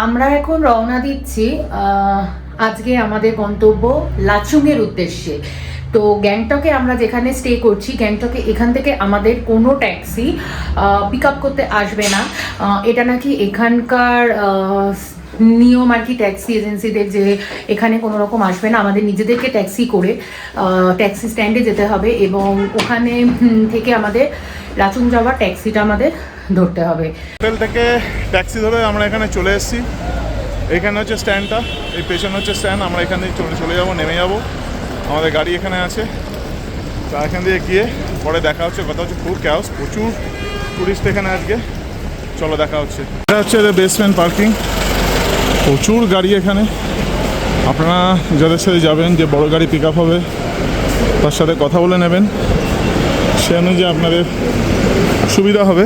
আমরা এখন রওনা দিচ্ছি আজকে আমাদের গন্তব্য লাচুংয়ের উদ্দেশ্যে। তো গ্যাংটকে আমরা যেখানে স্টে করছি, গ্যাংটকে এখান থেকে আমাদের কোনো ট্যাক্সি পিক আপ করতে আসবে না। এটা নাকি এখানকার নিয়ম আর কি, ট্যাক্সি এজেন্সিদের, যে এখানে কোনো রকম আসবে না, আমাদের নিজেদেরকে ট্যাক্সি করে ট্যাক্সি স্ট্যান্ডে যেতে হবে এবং ওখানে থেকে আমাদের লাচুং যাওয়ার ট্যাক্সিটা আমাদের ধরতে হবে। হোটেল থেকে ট্যাক্সি ধরে আমরা এখানে চলে এসেছি। এখানে হচ্ছে স্ট্যান্ডটা, এই পেছনে হচ্ছে স্ট্যান্ড। আমরা এখান থেকে চলে যাবো, নেমে যাবো। আমাদের গাড়ি এখানে আছে, তা এখান দিয়ে গিয়ে পরে দেখা হচ্ছে। কথা হচ্ছে খুব ক্যাওস, প্রচুর টুরিস্ট এখানে আজকে। চলো দেখা হচ্ছে। এটা হচ্ছে বেসমেন্ট পার্কিং, প্রচুর গাড়ি এখানে। আপনারা যাদের সাথে যাবেন, যে বড় গাড়ি পিক আপ হবে, তার সাথে কথা বলে নেবেন, সে অনুযায়ী আপনাদের সুবিধা হবে।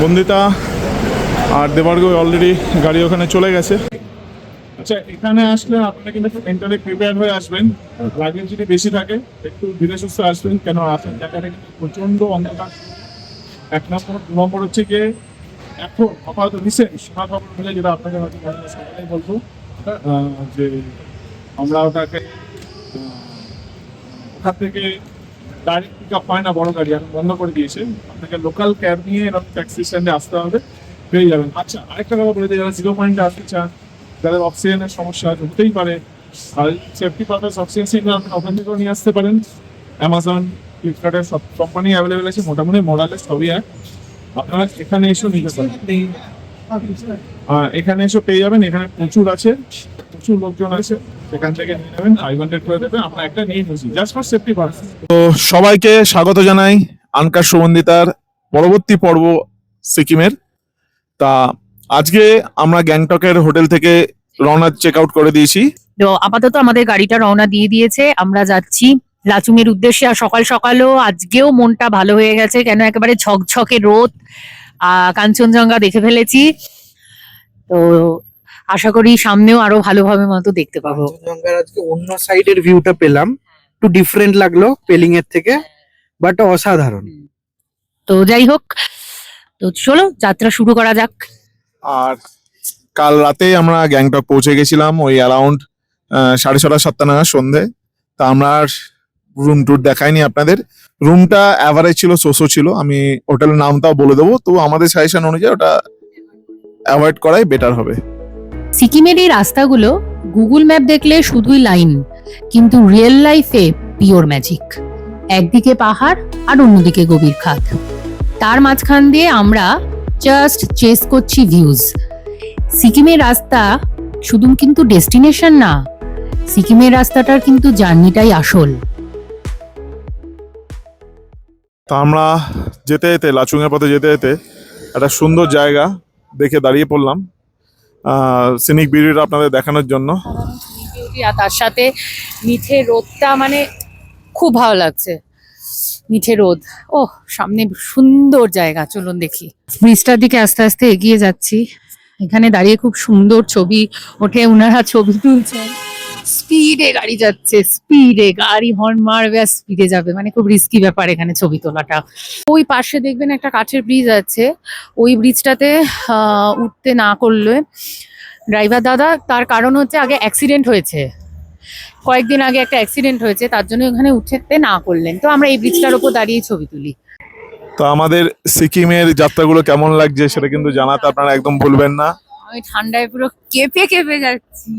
বন্দিতা আর দেবার্গ অলরেডি গাড়ি ওখানে চলে গেছে। আচ্ছা, এখানে আসলে আপনারা কিন্তু মেন্টালি প্রিপেয়ার হয়ে আসবেন। লাগেজ যদি বেশি থাকে একটু ধীরে সুস্থে আসবেন, কেন আসেন জায়গাটা কিন্তু প্রচণ্ড অন্ধকার। এক নম্বর, দু নম্বর হচ্ছে গিয়ে এখন আপাতত রিসেন্ট শোনা খবর মিলে, যেটা আপনাকে হয়তো সবাই বলবো যে আমরা ওটাকে ওখান থেকে ডাইরেক্ট পিক আপ হয় না, বড় গাড়ি এখন বন্ধ করে দিয়েছে। আপনাকে লোকাল ক্যাব নিয়ে এরকম ট্যাক্সি স্ট্যান্ডে আসতে হবে, পেয়ে যাবেন। আচ্ছা, আরেকটা কথা বলে দিই, যারা 0 পয়েন্টে আসতে চান, যাদের অক্সিজেনের সমস্যা হতেই পারে, আর সেফটি পারপাস অক্সিজেন সিলিন্ডার আপনি ওখান থেকেও নিয়ে আসতে পারেন। অ্যামাজন, ফ্লিপকার্টের সব কোম্পানি অ্যাভেলেবেল আছে, মোটামুটি মোরালে সবই এক। আপনারা এখানে এসেও নিতে পারেন, এখানে এসে পেয়ে যাবেন। এখানে প্রচুর আছে, প্রচুর লোকজন আছে, সেখান থেকে নিয়ে নেবেন, 500 করে দেবেন। আপনার একটা নিয়ে নিয়েছি জাস্ট ফর সেফটি পারপাস। তো সবাইকে স্বাগত জানাই আনকার সুমন্দিতার পরবর্তী পর্ব সিকিমের। তা আজকে আমরা গ্যাংটকের হোটেল থেকে রওনা চেক আউট করে দিয়েছি। তো আপাতত আমাদের গাড়িটা রওনা দিয়ে দিয়েছে, আমরা যাচ্ছি লাচুং এর উদ্দেশ্যে। আর সকাল সকালও আজকেও মনটা ভালো হয়ে গেছে, কেন একেবারে ঝকঝকে রোদ, কাঞ্চনজঙ্ঘা দেখে ফেলেছি। তো আশা করি সামনেও আরো ভালোভাবে মতো দেখতে পাবো। কাঞ্চনজঙ্ঘার আজকে অন্য সাইডের ভিউটা পেলাম, একটু ডিফারেন্ট লাগলো পেলিং এর থেকে, বাট অসাধারণ। তো যাই হোক, তো চলো যাত্রা শুরু করা যাক। আর কাল রাতে আমরা গ্যাংটক পৌঁছে গেছিলাম ওই অ্যারাউন্ড 6:30 7টা নাগাদ সন্ধে। তা আমরা রুম ট্যুর দেখাইনি আপনাদের। রুমটা অ্যাভারেজ ছিল, সোসো ছিল। আমি হোটেলের নামটাও বলে দেবো, তো আমাদের সাজেশন অনুযায়ী ওটা অ্যাভয়েড করাই বেটার হবে। সিকিমের এই রাস্তাগুলো গুগল ম্যাপ দেখলে শুধুই লাইন, কিন্তু রিয়েল লাইফে পিওর ম্যাজিক। একদিকে পাহাড় আর অন্যদিকে গভীর খাদ, তার মাঝখান দিয়ে আমরা জাস্ট চেস করছি ভিউজ। সিকিমের রাস্তা শুধু কিন্তু ডেস্টিনেশন না, সিকিমের রাস্তাটার কিন্তু জার্নিটাই আসল। তা আমরা যেতে যেতে, লাচুং এর পথে যেতে যেতে একটা সুন্দর জায়গা দেখে দাঁড়িয়ে পড়লাম সিনিক বিউটিটা আপনাদের দেখানোর জন্য। আর তার সাথে মিঠে রোদটা, মানে খুব ভালো লাগছে, মিঠে রোদ। ও সামনে সুন্দর জায়গা, চলুন দেখি। ব্রিজটার দিকে আস্তে আস্তে এগিয়ে যাচ্ছি। এখানে দাঁড়িয়ে খুব সুন্দর ছবি ওঠে, ওনারা ছবি তুলছেন। স্পিডে গাড়ি যাচ্ছে, স্পিডে গাড়ি হর্ন মারবে আর স্পিডে যাবে, মানে খুব রিস্কি ব্যাপার এখানে ছবি তোলাটা। ওই পাশে দেখবেন একটা কাঠের ব্রিজ আছে, ওই ব্রিজটাতে উঠতে না করলে ড্রাইভার দাদা, তার কারণ হচ্ছে আগে অ্যাক্সিডেন্ট হয়েছে, কয়েকদিন আগে একটা অ্যাক্সিডেন্ট হয়েছে, তার জন্য ওখানে উঠতে না করলেন। তো আমরা এই ব্রিজটার উপর দাঁড়িয়ে ছবি তুলি। তো আমাদের সিকিমের যাত্রাগুলো কেমন লাগছে সেটা কিন্তু জানাতে আপনারা একদম ভুলবেন না। আমি ঠান্ডায় পুরো কেঁপে কেঁপে যাচ্ছি।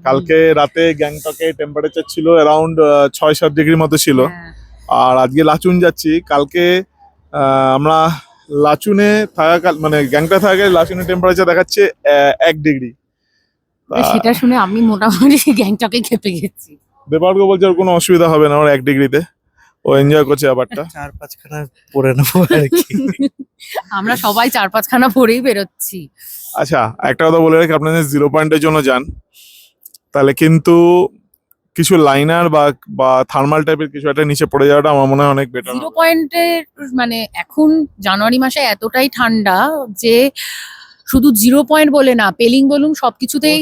কালকে রাতে গ্যাংটকে টেম্পারেচার ছিল অ্যারাউন্ড 6-7 ডিগ্রি মতো ছিল। হ্যাঁ। আর আজকে লাচুং যাচ্ছি। কালকে আমরা লাচুনে থাকাকাল, মানে গ্যাংটক থাকাকাল লাচুনের টেম্পারেচার দেখাচ্ছে 1 ডিগ্রি। সেটা শুনে আমি মোটামুটি গ্যাংটকে খেপে গেছি। দেবার্গ বলছে ওর কোনো অসুবিধা হবে না, ওর 1 ডিগ্রিতে ও এনজয় করছে ব্যাপারটা। 4-5খানা পরে নেবো আর কি। আমরা সবাই 4-5খানা পরেই বেরোচ্ছি। আচ্ছা, একটা কথা বলে রাখি, আপনাদের 0 পয়েন্টের জন্য যান তাহলে কিন্তু কিছু লাইনার বা থার্মাল টাইপের কিছু একটা নিচে পড়ে যাওয়াটা আমার মনে হয় অনেক বেটার। 0 পয়েন্টের মানে এখন জানুয়ারি মাসে এতটাই ঠান্ডা যে শুধু 0 পয়েন্ট বলে না, পেলিং বলুন সবকিছুতেই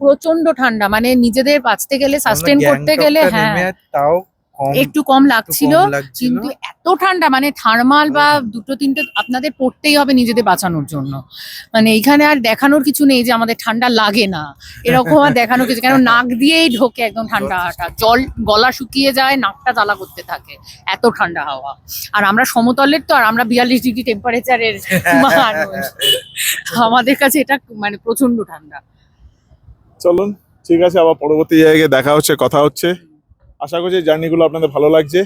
প্রচন্ড ঠান্ডা। মানে নিজেদের বাঁচতে গেলে, সাস্টেন করতে গেলে, হ্যাঁ তাও একটু কম লাগছিল, কিন্তু এত এত ঠান্ডা, মানে থার্মাল বা দুটো তিনটে আপনাদের পড়তেই হবে নিজেদের বাঁচানোর জন্য। মানে এইখানে আর দেখানোর কিছু নেই যে আমাদের ঠান্ডা লাগে না, এরকম আর দেখানোর কিছু, কেন নাক দিয়েই ঢোকে একদম ঠান্ডাটা, জল গলা শুকিয়ে যায়, নাকটা জ্বালা করতে থাকে, এত ঠান্ডা হাওয়া। আর আমরা সমতলের তো, আর আমরা 42 ডিগ্রি টেম্পারেচারের মানুষ, আমাদের কাছে এটা মানে প্রচন্ড ঠান্ডা। চলুন, ঠিক আছে, আবার পরবর্তী জায়গায় দেখা হচ্ছে, কথা হচ্ছে। আশা করছি জার্নিগুলো আপনাদের ভালো লাগছে,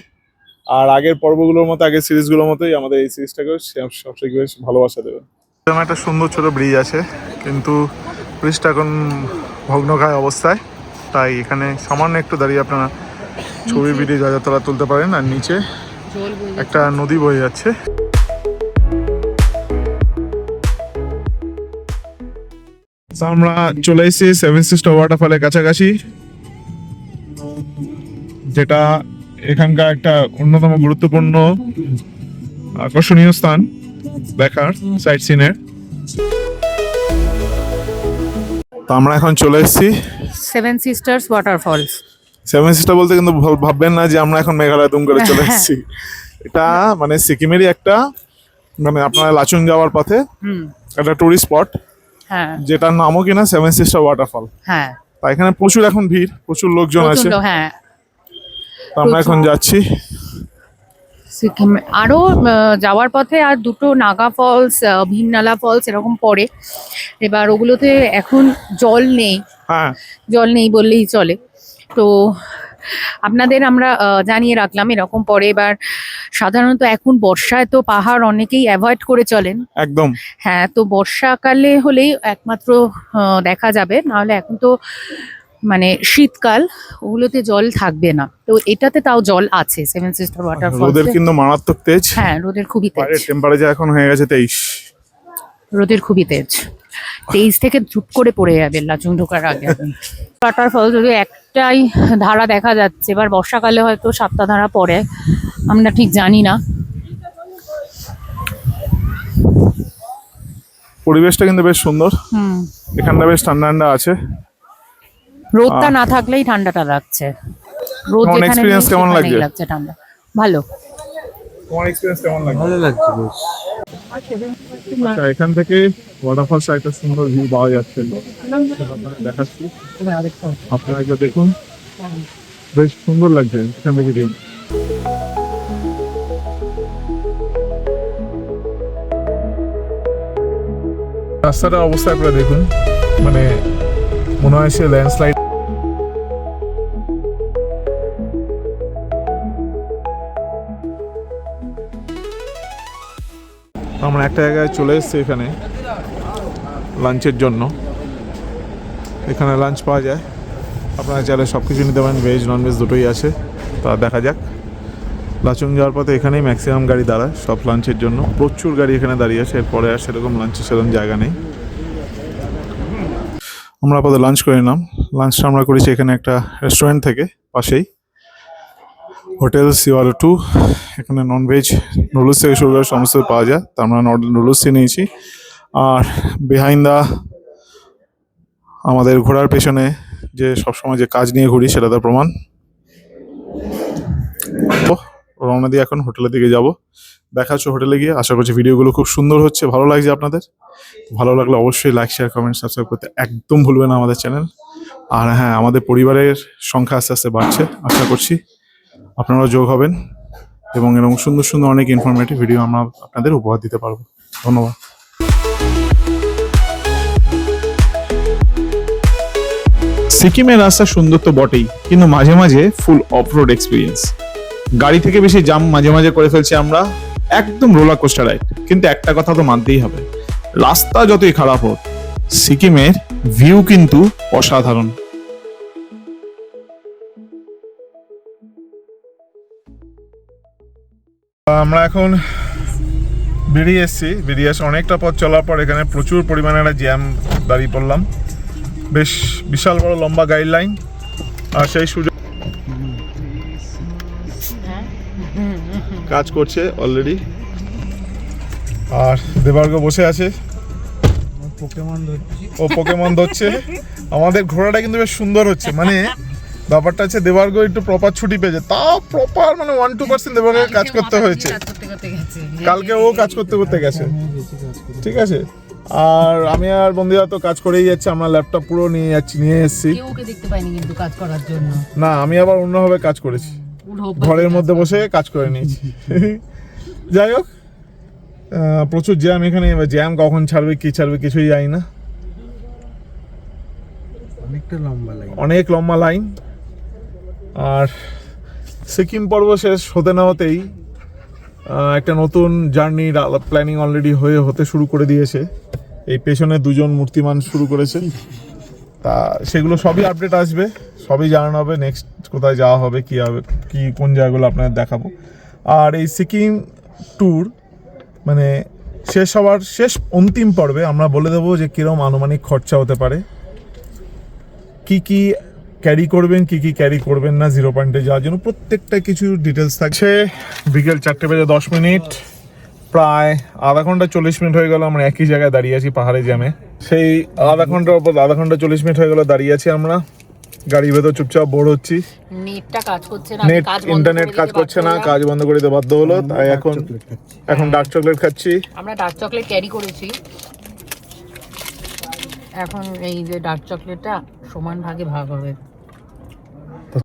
আর আগের পর্বগুলোর মতো, আগের সিরিজগুলোর মতোই আমাদের এই সিরিজটাকেও সবথেকে বেশ ভালোবাসা দেবেন। এরকম একটা সুন্দর ছোট ব্রিজ আছে, কিন্তু ব্রিজটা এখন ভগ্নকায় অবস্থায়, তাই এখানে সামান্য একটু দাঁড়িয়ে আপনারা ছবি ভিডিও যা যা তোলা তুলতে পারেন। আর নিচে একটা নদী বয়ে যাচ্ছে। আমরা চলে এসেছি সেভেন সিস্টার ওয়াটারফলের কাছাকাছি, যেটা এখানকার একটা অন্যতম গুরুত্বপূর্ণ আকর্ষণীয় স্থান দেখার, সাইট সিনের। তো আমরা এখন চলে এসেছি seven sisters waterfalls. Seven sister বলতে কিন্তু ভাববেন না যে আমরা এখন মেঘালয় দুম করে চলে এসেছি। এটা মানে সিকিমেরই একটা, মানে আপনার লাচুং যাওয়ার পথে একটা টুরিস্ট স্পট, হ্যাঁ, যেটার নামও কিনা সেভেন সিস্টার ওয়াটারফল। হ্যাঁ, তাই এখানে প্রচুর এখন ভিড়, প্রচুর লোকজন আছে। প্রচন্ড, হ্যাঁ। তো আমরা এখন যাচ্ছি সিকিম আরো যাওয়ার পথে আর দুটো নাগা ফলস, ভিননালা ফলস এরকম পড়ে। এবার ওগুলোতে এখন জল নেই, হ্যাঁ, জল নেই বললেই চলে। তো আপনাদের আমরা জানিয়ে রাখলাম এরকম পরে। এবার সাধারণত এখন বর্ষায় তো পাহাড় অনেকেই অ্যাভয়েড করে চলেন, একদম। হ্যাঁ। তো বর্ষাকালে হলেই একমাত্র দেখা যাবে, নাহলে এখন তো মানে শীতকাল, ওগুলোতে জল থাকবে না। তো এটাতে তাও জল আছে, সেভেন সিস্টার ওয়াটারফল। রোদের কিন্তু মারাত্মক তেজ, হ্যাঁ, রোদের খুবই তেজ, বাইরের টেম্পারেচার এখন হয়ে গেছে 23। রোদের খুবই তেজ, 23 থেকে ধুপ করে পড়ে যাবে লাচুং ঢোকার আগে। ওয়াটারফল যদি একটাই ধারা দেখা যাচ্ছে, এবার বর্ষাকালে হয়তো 7টা ধারা পড়ে, আমরা ঠিক জানি না। পরিবেশটা কিন্তু বেশ সুন্দর, হুম, এখানটা বেশ ঠান্ডা ঠান্ডা আছে। রোদটা না থাকলেই ঠান্ডাটা লাগছে, রোদ তোমার যেখানে experience নেই কেমন সেখানেই লাগছে? লাগছে ঠান্ডা। ভালো। তোমার এক্সপেরিয়েন্স কেমন লাগছে? ভালো লাগছে বেশ। আচ্ছা, এখান থেকে ওয়াটারফলস একটা সুন্দর ভিউ পাওয়া যাচ্ছে, দেখাচ্ছি, আপনারা একবার দেখুন, বেশ সুন্দর লাগছে এখান থেকে ভিউ। রাস্তাটার অবস্থা আপনারা দেখুন, মানে মনে হয় সে ল্যান্ডস্লাইড। আমরা একটা জায়গায় চলে এসেছি এখানে লাঞ্চের জন্য। এখানে লাঞ্চ পাওয়া যায়, আপনারা চাইলে সব কিছু নিতে পারেন, ভেজ ননভেজ দুটোই আছে। তা দেখা যাক। লাচুং যাওয়ার পথে এখানেই ম্যাক্সিমাম গাড়ি দাঁড়ায় সব লাঞ্চের জন্য, প্রচুর গাড়ি এখানে দাঁড়িয়ে আছে। এরপরে আর সেরকম লাঞ্চের সেরকম জায়গা নেই। আমরা আপাতত লাঞ্চ করে নিলাম। লাঞ্চটা আমরা করেছি এখানে একটা রেস্টুরেন্ট থেকে, পাশেই হোটেল সিওয়ালো 2। এখানে ননভেজ নুডলস থেকে শুরু করে সমস্ত পাওয়া যায়, তা আমরা নুডলসই নিয়েছি। আর বিহাইন্ড দা, আমাদের ঘোরার পেছনে যে সবসময় যে কাজ নিয়ে ঘুরি সেটা তার প্রমাণ। রওনা দিয়ে এখন হোটেলের দিকে যাব, দেখা হচ্ছে হোটেলে গিয়ে। আশা করছি ভিডিওগুলো খুব সুন্দর হচ্ছে, ভালো লাগছে আপনাদের। ভালো লাগলে অবশ্যই লাইক, শেয়ার, কমেন্ট, সাবস্ক্রাইব করতে একদম ভুলবেন না আমাদের চ্যানেল। আর হ্যাঁ, আমাদের পরিবারের সংখ্যা আস্তে আস্তে বাড়ছে, আশা করছি আপনারাও যোগ হবেন এবং এরকম সুন্দর সুন্দর অনেক ইনফরমেটিভ ভিডিও আমরা আপনাদের উপহার দিতে পারবো। ধন্যবাদ। সিকিমের রাস্তা সুন্দর তো বটেই, কিন্তু মাঝে মাঝে ফুল অফ রোড এক্সপিরিয়েন্স। গাড়ি থেকে বেশি জাম মাঝে মাঝে করে ফেলছি আমরা, একদম রোলার কোস্টার রাইড। কিন্তু একটা কথা তো মানতেই হবে, রাস্তা যতই খারাপ হোক, সিকিমের ভিউ কিন্তু অসাধারণ। আমরা এখন বেরিয়ে এসেছি, বেরিয়ে এসে অনেকটা পথ চলার পর এখানে প্রচুর পরিমাণে একটা জ্যাম দাঁড়িয়ে পড়লাম। বেশ বিশাল বড় লম্বা গাইডলাইন, আর সেই সুযোগ কাজ করছে অলরেডি। আর দেবার্গ বসে আছে, ও পোকেমন ধরছে। আমাদের ঘোড়াটা কিন্তু বেশ সুন্দর হচ্ছে, মানে ব্যাপারটা আছে দেবার্গ একটু প্রপার ছুটি পেয়েছে, তাও প্রপার মানে 1-2% দেবার্গকে কাজ করতে হয়েছে। কালকে ও কাজ করতে করতে গেছে, ঠিক আছে। আর আমি আর বন্ধুরা তো কাজ করেই যাচ্ছে, আমরা ল্যাপটপ পুরো নিয়ে এসেছি। ওকে দেখতে পাইনি কিন্তু কাজ করার জন্য। না, আমি আবার অন্যভাবে কাজ করেছি, ঘরের মধ্যে বসে কাজ করে নিয়েছি। যাই হোক, প্রচুর জ্যাম এখানে। জ্যাম কখন ছাড়বে কি ছাড়বে কিছুই জানি না, অনেক লম্বা লাইন। আর সিকিম পর্ব শেষ হতে না হতেই একটা নতুন জার্নির প্ল্যানিং অলরেডি হতে শুরু করে দিয়েছে। এই পেছনে 2জন মূর্তিমান শুরু করেছে, তা সেগুলো সবই আপডেট আসবে, সবই জানানো হবে। নেক্সট কোথায় যাওয়া হবে, কী হবে, কি কোন জায়গাগুলো আপনাদের দেখাবো। আর এই সিকিম ট্যুর মানে শেষ হওয়ার অন্তিম পর্বে আমরা বলে দেবো যে কীরকম আনুমানিক খরচা হতে পারে, কি কি ক্যারি করবেন, কি কি ক্যারি করবেন না 0 পয়েন্টে যাওয়ার জন্য, প্রত্যেকটা কিছু ডিটেলস থাকছে। বিকেল 4:10 প্রায় আধা ঘন্টা 40 মিনিট হয়ে গেল আমরা একই জায়গায় দাঁড়িয়ে আছি পাহাড়ে জ্যামে। সেই আধা ঘন্টা 40 মিনিট হয়ে গেল দাঁড়িয়ে আছি আমরা, গাড়ির ভেতর চুপচাপ বোর হচ্ছি। নেটটা কাজ করছে না, নেট ইন্টারনেট কাজ করছে না, কাজ বন্ধ করে দিতে বাধ্য হলো। তাই এখন ডার্ক চকলেট খাচ্ছি। আমরা ডার্ক চকলেট ক্যারি করেছি, এখন এই যে ডার্ক চকলেটটা সমান ভাগে ভাগ হবে।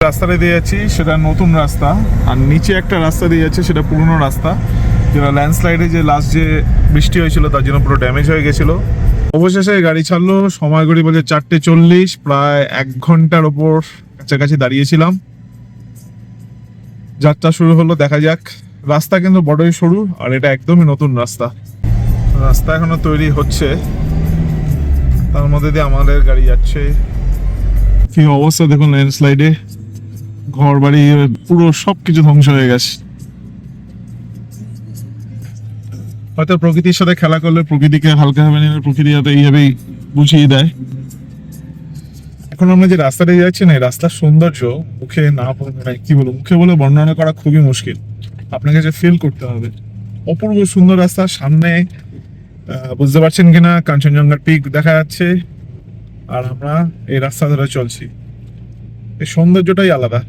রাস্তাটা দিয়ে যাচ্ছি সেটা নতুন রাস্তা, আর নিচে একটা রাস্তা দিয়ে যাচ্ছে সেটা পুরনো রাস্তা, যেটা ল্যান্ডস্লাইডে যে লাস্ট যে বৃষ্টি হয়েছিল তার জন্য পুরো ড্যামেজ হয়ে গেছিল। অবশেষে গাড়ি ছাড়লো, সময় ঘড়ি বলছে 4:40, প্রায় 1 ঘন্টার ওপর কাছাকাছি দাঁড়িয়েছিলাম। যাত্রা শুরু হলো, দেখা যাক। রাস্তা কিন্তু বড়ই সরু, আর এটা একদমই নতুন রাস্তা, রাস্তা এখনো তৈরি হচ্ছে, তার মধ্যে দিয়ে আমাদের গাড়ি যাচ্ছে। কি অবস্থা দেখুন, ল্যান্ডস্লাইডে ঘর বাড়ি পুরো সবকিছু ধ্বংস হয়ে গেছে। হয়তো প্রকৃতির সাথে খেলা করলে প্রকৃতিকে হালকা হবে না, প্রকৃতি যাতে এইভাবেই বুঝিয়ে দেয়। এখন আমরা যে রাস্তাটা যাচ্ছি না, এই রাস্তার সৌন্দর্য মুখে না কি বলবো, মুখে বলে বর্ণনা করা খুবই মুশকিল, আপনাকে যে ফিল করতে হবে। অপূর্ব সুন্দর রাস্তা, সামনে বুঝতে পারছেন কিনা কাঞ্চনজঙ্ঘার পিক দেখা যাচ্ছে, আর আমরা এই রাস্তা ধরে চলছি। এই সৌন্দর্যটাই আলাদা,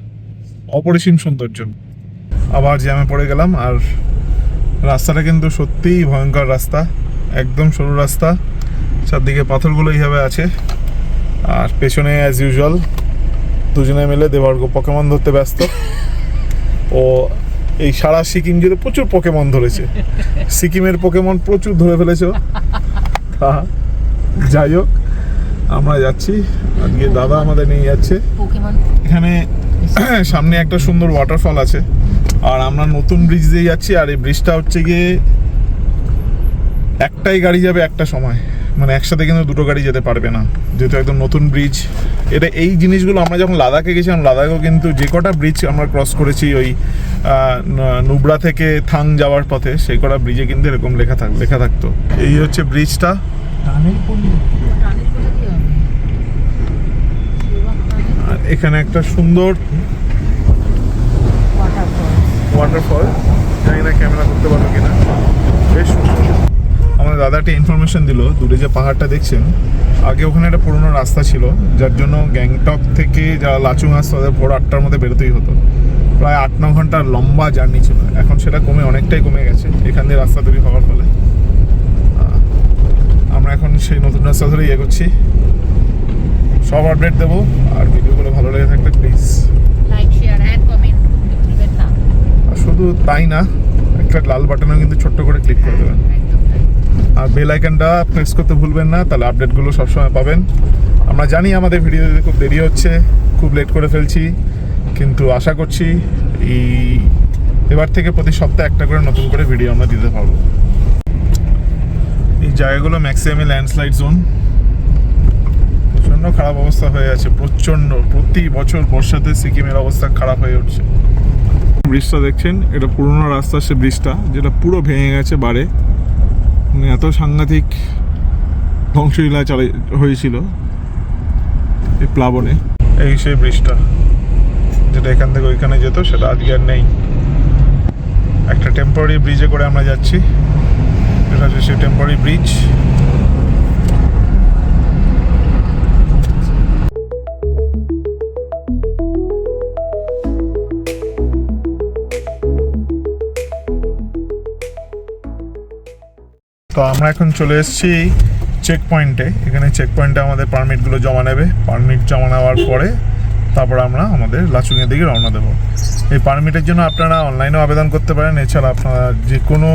অপরিসীম সৌন্দর্য। আবার জ্যামে পড়ে গেলাম, আর রাস্তাটা কিন্তু সত্যিই ভয়ঙ্কর রাস্তা, একদম সরু রাস্তা, চারদিকে পাথরগুলো এইভাবে আছে। আর পেছনে অ্যাজ ইউজুয়াল 2জনে মিলে দেবার্গ পোকেমন ধরতে ব্যস্ত। ও এই সারা সিকিম জুড়ে প্রচুর পোকেমন ধরেছে, সিকিমের পোকেমন প্রচুর ধরে ফেলেছে। যাই হোক, আমরা যাচ্ছি, আজকে দাদা আমাদের নিয়ে যাচ্ছে। এখানে সামনে একটা সুন্দর ওয়াটারফল আছে, আর আমরা নতুন ব্রিজ দিয়ে যাচ্ছি। আর এই ব্রিজটা হচ্ছে গিয়ে একটাই গাড়ি যাবে একটা সময়, মানে একসাথে কিন্তু 2টো গাড়ি যেতে পারবে না, যেহেতু একদম নতুন ব্রিজ। এটা এই জিনিসগুলো আমরা যখন লাদাখে গেছিলাম, লাদাখেও কিন্তু যে কটা ব্রিজ আমরা ক্রস করেছি ওই নুব্রা থেকে থাং যাওয়ার পথে, সেই কটা ব্রিজে কিন্তু এরকম লেখা থাকতো। এই হচ্ছে ব্রিজটা। আর এখানে একটা সুন্দর ওয়াটারফল, জানি না ক্যামেরা করতে পারবো কিনা, বেশ সুন্দর। আমাদের দাদা একটা ইনফরমেশন দিল, দূরে যে পাহাড়টা দেখছেন, আগে ওখানে একটা পুরোনো রাস্তা ছিল, যার জন্য গ্যাংটক থেকে যারা লাচুং আসতো তাদের ভোর 8টার মধ্যে বেরোতেই হতো। প্রায় 8-9 ঘন্টার লম্বা জার্নি ছিল, এখন সেটা অনেকটাই কমে গেছে এখান দিয়ে রাস্তা তৈরি হওয়ার ফলে। আমরা এখন সেই নতুন রাস্তা ধরেই এগোচ্ছি, সব আপডেট দেবো। আর ভিডিওগুলো ভালো লেগে থাকলে please like, share and comment ভুলবেন না। আর শুধু তাই না, একটা লাল বাটনও কিন্তু ছোট্ট করে ক্লিক করে দেবেন, আর বেল আইকনটা প্রেস করতে ভুলবেন না, তাহলে আপডেটগুলো সবসময় পাবেন। আমরা জানি আমাদের ভিডিও দিতে খুব দেরি হচ্ছে, খুব লেট করে ফেলছি, কিন্তু আশা করছি এবার থেকে প্রতি সপ্তাহে একটা করে নতুন করে ভিডিও আমরা দিতে পারবো। এই জায়গাগুলো ম্যাক্সিমামই ল্যান্ডস্লাইড জোন, প্রচণ্ড খারাপ অবস্থা হয়ে আছে, প্রচণ্ড। প্রতি বছর বর্ষাতে সিকিমের অবস্থা খারাপ হয়ে উঠছে। ব্রিজটা দেখছেন, এটা পুরোনো রাস্তা, সে ব্রিজটা যেটা পুরো ভেঙে গেছে বারে, মানে এত সাংঘাতিক ধ্বংসলীলা হয়েছিল এই প্লাবনে। এই সেই ব্রিজটা যেটা এখান থেকে ওইখানে যেত, সেটা আজকে আর নেই। একটা টেম্পোরারি ব্রিজে করে আমরা যাচ্ছি, এটা হচ্ছে সেই টেম্পোরারি ব্রিজ। তো আমরা এখন চলে এসেছি চেক পয়েন্টে। এখানে চেক পয়েন্টে আমাদের পারমিটগুলো জমা নেবে। পারমিট জমা নেওয়ার পরে তারপর আমরা আমাদের লাচুংয়ের দিকে রওনা দেবো। এই পারমিটের জন্য আপনারা অনলাইনেও আবেদন করতে পারেন। এছাড়া আপনারা যে কোনো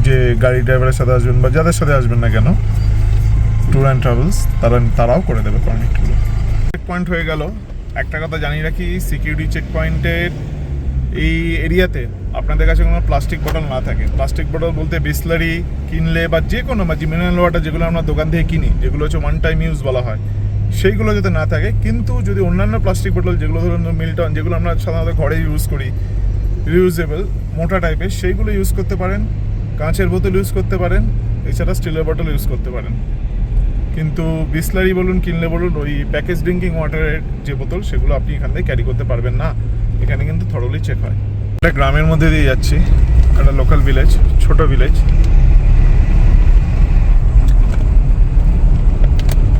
যে গাড়ি ড্রাইভারের সাথে আসবেন বা যাদের সাথে আসবেন না কেন, ট্যুর অ্যান্ড ট্রাভেলস, তারাও করে দেবে পারমিটগুলো। চেক পয়েন্ট হয়ে গেল। একটা কথা জানিয়ে রাখি, সিকিউরিটি চেক পয়েন্টের এই এরিয়াতে আপনাদের কাছে কোনো প্লাস্টিক বোতল না থাকে। প্লাস্টিক বোতল বলতে বিসলারি কিনলে বা যে কোনো বা মিনারেল ওয়াটার যেগুলো আমরা দোকান থেকে কিনি, যেগুলো হচ্ছে ওয়ান টাইম ইউজ বলা হয়, সেইগুলো যাতে না থাকে। কিন্তু যদি অন্যান্য প্লাস্টিক বোতল যেগুলো ধরুন মিল্টন, যেগুলো আমরা সাধারণত ঘরে ইউজ করি, রিউজেবল মোটা টাইপের, সেইগুলো ইউজ করতে পারেন। কাঁচের বোতল ইউজ করতে পারেন, এছাড়া স্টিলের বোতল ইউজ করতে পারেন। কিন্তু বিসলারি বলুন কিনলে বলুন, ওই প্যাকেজ ড্রিঙ্কিং ওয়াটারের যে বোতল, সেগুলো আপনি এখান থেকে ক্যারি করতে পারবেন না। এখানে কিন্তু থরলি চেক হয়। একটা গ্রামের মধ্যে দিয়ে যাচ্ছি, একটা লোকাল ভিলেজ, ছোট ভিলেজ,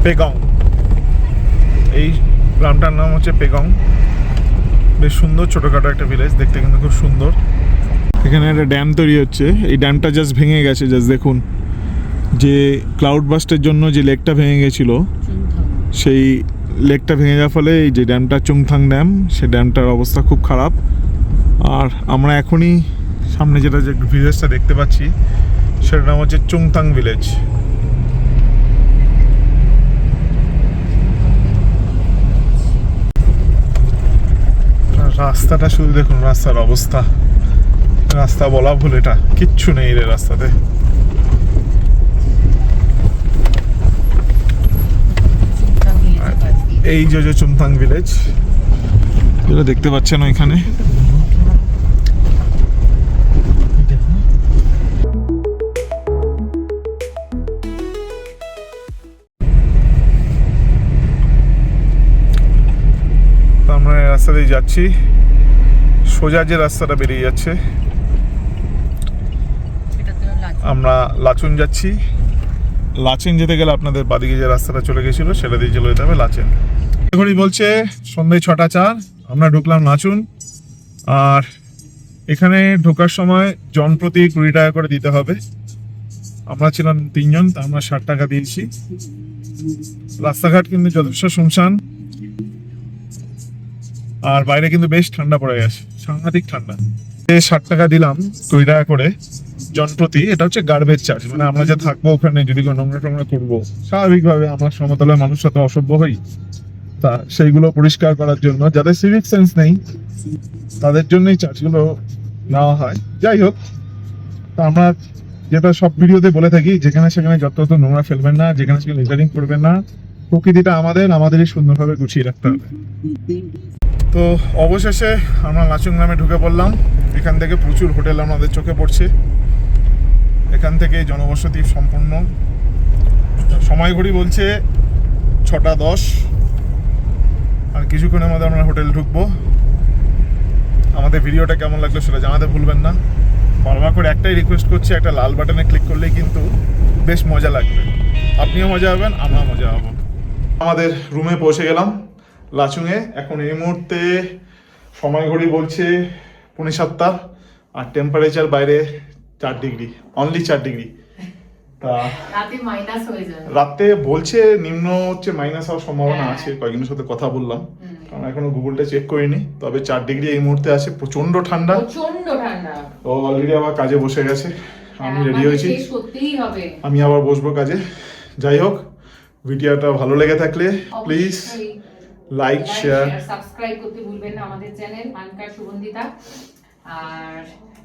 পেগং। এই গ্রামটার নাম হচ্ছে পেগং। বেশ সুন্দর ছোটোখাটো একটা ভিলেজ, দেখতে কিন্তু খুব সুন্দর। এখানে একটা ড্যাম তৈরি হচ্ছে। এই ড্যামটা জাস্ট ভেঙে গেছে। জাস্ট দেখুন, যে ক্লাউড বাস্টের জন্য যে লেকটা ভেঙে গেছিলো, সেই লেকটা ভেঙে যাওয়ার ফলে এই যে ড্যামটা চুংথাং ড্যাম, সেই ড্যামটার অবস্থা খুব খারাপ। আর আমরা এখনই সামনে যেটা যে ভিলেজটা দেখতে পাচ্ছি, সেটার নাম হচ্ছে চুংথাং ভিলেজ। রাস্তাটা শুধু দেখুন, রাস্তার অবস্থা। রাস্তা বলা ভুল, এটা কিচ্ছু নেই রে রাস্তাতে। এই যে চুংথাং ভিলেজ যেটা দেখতে পাচ্ছেন ওইখানে, আমরা রাস্তা দিয়ে যাচ্ছি। সোজা যে রাস্তাটা বেরিয়ে যাচ্ছে, আমরা লাচুং যাচ্ছি। লাচেন যেতে গেলে আপনাদের বাদিকে যে রাস্তাটা চলে গেছিল, সেটা দিয়ে চলে যেতে হবে লাচেন। ঘড়ি বলছে সন্ধ্যে 6:04, আমরা ঢুকলাম লাচুং। আর এখানে ঢোকার সময় জনপ্রতি 20 টাকা করে দিতে হবে। আমরা ছিলাম 3 জন, তা আমরা 60 টাকা দিয়েছি। রাস্তাঘাট কিন্তু যথেষ্ট শুনশান, আর বাইরে কিন্তু বেশ ঠান্ডা পড়ে গেছে, সাংঘাতিক ঠান্ডা। 60 টাকা দিলাম 20 টাকা করে জনপ্রতি। এটা হচ্ছে গার্বেজ চার্জ, মানে আমরা যে থাকবো ওখানে যদি কোনো নোংরা টোংরা করবো, স্বাভাবিকভাবে আমরা সমতলের মানুষ সাথে অসভ্য হই, তা সেইগুলো পরিষ্কার করার জন্য যাদের সিভিক সেন্স নেই তাদের জন্যই চার্জগুলো নেওয়া হয়। যাই হোক, তা আমরা যেটা সব ভিডিওতে বলে থাকি, যেখানে সেখানে যত নোংরা ফেলবেন না, যেখানে সেখানে লিটারিং করবেন না। প্রকৃতিটা আমাদেরই সুন্দরভাবে গুছিয়ে রাখতে হবে। তো অবশেষে আমরা লাচুং গ্রামে ঢুকে পড়লাম। এখান থেকে প্রচুর হোটেল আমাদের চোখে পড়ছে। এখান থেকে জনবসতি সম্পূর্ণ। সময় ঘড়ি বলছে 6:10, আর কিছুক্ষণের মধ্যে আমরা হোটেল ঢুকবো। আমাদের ভিডিওটা কেমন লাগলো সেটা জানাতে ভুলবেন না। বারবার করে একটাই রিকোয়েস্ট করছি, একটা লাল বাটনে ক্লিক করলেই কিন্তু বেশ মজা লাগবে। আপনিও মজা হবেন, আমরাও মজা হব। আমাদের রুমে পৌঁছে গেলাম লাচুংয়ে। এখন এই মুহূর্তে সময় ঘড়ি বলছে 7:45, আর টেম্পারেচার বাইরে 4 ডিগ্রি, অনলি 4 ডিগ্রি। তা রাতে বলছে নিম্ন হচ্ছে মাইনাস হওয়ার সম্ভাবনা আছে। কয়েকজনের সাথে কথা বললাম, কারণ এখনো গুগলটা চেক করিনি, তবে 4 ডিগ্রি এই মুহূর্তে আছে। প্রচন্ড ঠান্ডা। ও অলরেডি আবার কাজে বসে গেছে, আমি রেডি হয়েছি, আমি আবার বসবো কাজে। যাই হোক, ভিডিওটা ভালো লেগে থাকলে প্লিজ লাইক, শেয়ার, সাবস্ক্রাইব করতে ভুলবেন না আমাদের চ্যানেল আনকার সুগন্ধিতা। আর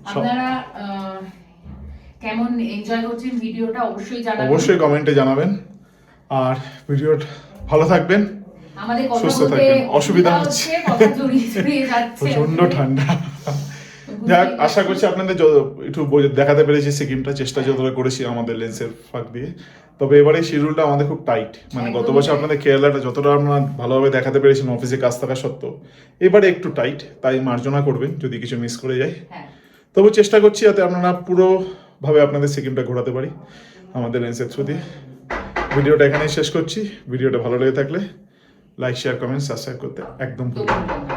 আপনারা কেমন এনজয় করছেন ভিডিওটা অবশ্যই জানাবেন, অবশ্যই কমেন্টে জানাবেন। আর ভিডিওটা ভালো থাকবেন, আমাদের সুস্থ থাকবেন। অসুবিধা হচ্ছে, কথা জড়িয়ে যাচ্ছে, প্রচন্ড ঠান্ডা। যাক, আশা করছি আপনাদের একটু দেখাতে পেরেছি সিকিমটা। চেষ্টা যতটা করেছি আমাদের লেন্সের ফাঁক দিয়ে। তবে এবারে শিডিউলটা আমাদের খুব টাইট, মানে গত বছর আপনাদের কেরালাটা যতটা আমরা ভালোভাবে দেখাতে পেরেছিলাম অফিসে কাজ থাকা সত্ত্বেও, এবারে একটু টাইট, তাই মার্জনা করবেন যদি কিছু মিস করে যায়। তবু চেষ্টা করছি যাতে আপনারা পুরোভাবে আপনাদের সিকিমটা ঘোরাতে পারি আমাদের লেন্সের থ্রু দিয়ে। ভিডিওটা এখানেই শেষ করছি। ভিডিওটা ভালো লেগে থাকলে লাইক, শেয়ার, কমেন্ট, সাবস্ক্রাইব করতে একদম ভুলবেন না।